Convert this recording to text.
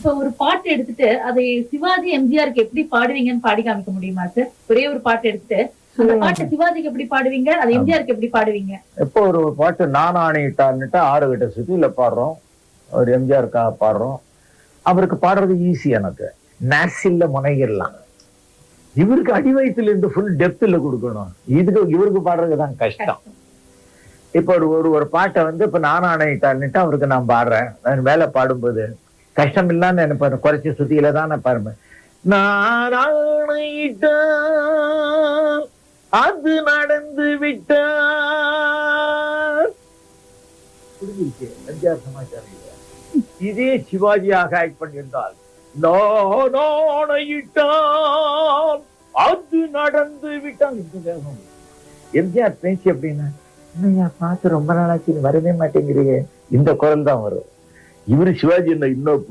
இப்ப ஒரு பாட்டு எடுத்துட்டு அதை சிவாஜி எம்ஜிஆருக்கு எப்படி பாடுவீங்கன்னு பாடி காமிக்க முடியுமா சார்? ஒரே ஒரு பாட்டு எடுத்துட்டு அந்த பாட்டு சிவாஜிக்கு எப்படி பாடுவீங்க, அது எம்ஜிஆருக்கு எப்படி பாடுவீங்க? எப்போ ஒரு பாட்டு நான் ஆணையிட்டான்னுட்டு 6 கட்ட சுத்தியில பாடுறோம், ஒரு எம்ஜிஆருக்காக பாடுறோம். அவருக்கு பாடுறது ஈஸி, எனக்கு நேசில்ல முனைகிடலாம். இவருக்கு அடிவயத்துல இருந்து ஃபுல் டெப்த்ல கொடுக்கணும். இவருக்கு பாடுறதுதான் கஷ்டம். இப்ப ஒரு பாட்டை இப்ப நான் ஆணையிட்டான்னுட்டு அவருக்கு நான் பாடுறேன். நான் மேல பாடும்போது கஷ்டம் இல்லான்னு நினைப்பேன். குறைச்சி சுத்தியில தான் நான் பாருவேன். நான் ஆணையிட்டான் அது நடந்து விட்டார். எம்ஜிஆர் சமாச்சாரம். இதே சிவாஜியாக ஆக்ட் பண்ணியிருந்தால் நான் ஆணையிட்டான் அது நடந்து விட்டான். எம்ஜிஆர் பேச்சு அப்படின்னா பார்த்து ரொம்ப நாளாச்சு வரவே மாட்டேங்கிறீங்க, இந்த குரல் தான் வரும். இவரு சிவாஜி இன்னும்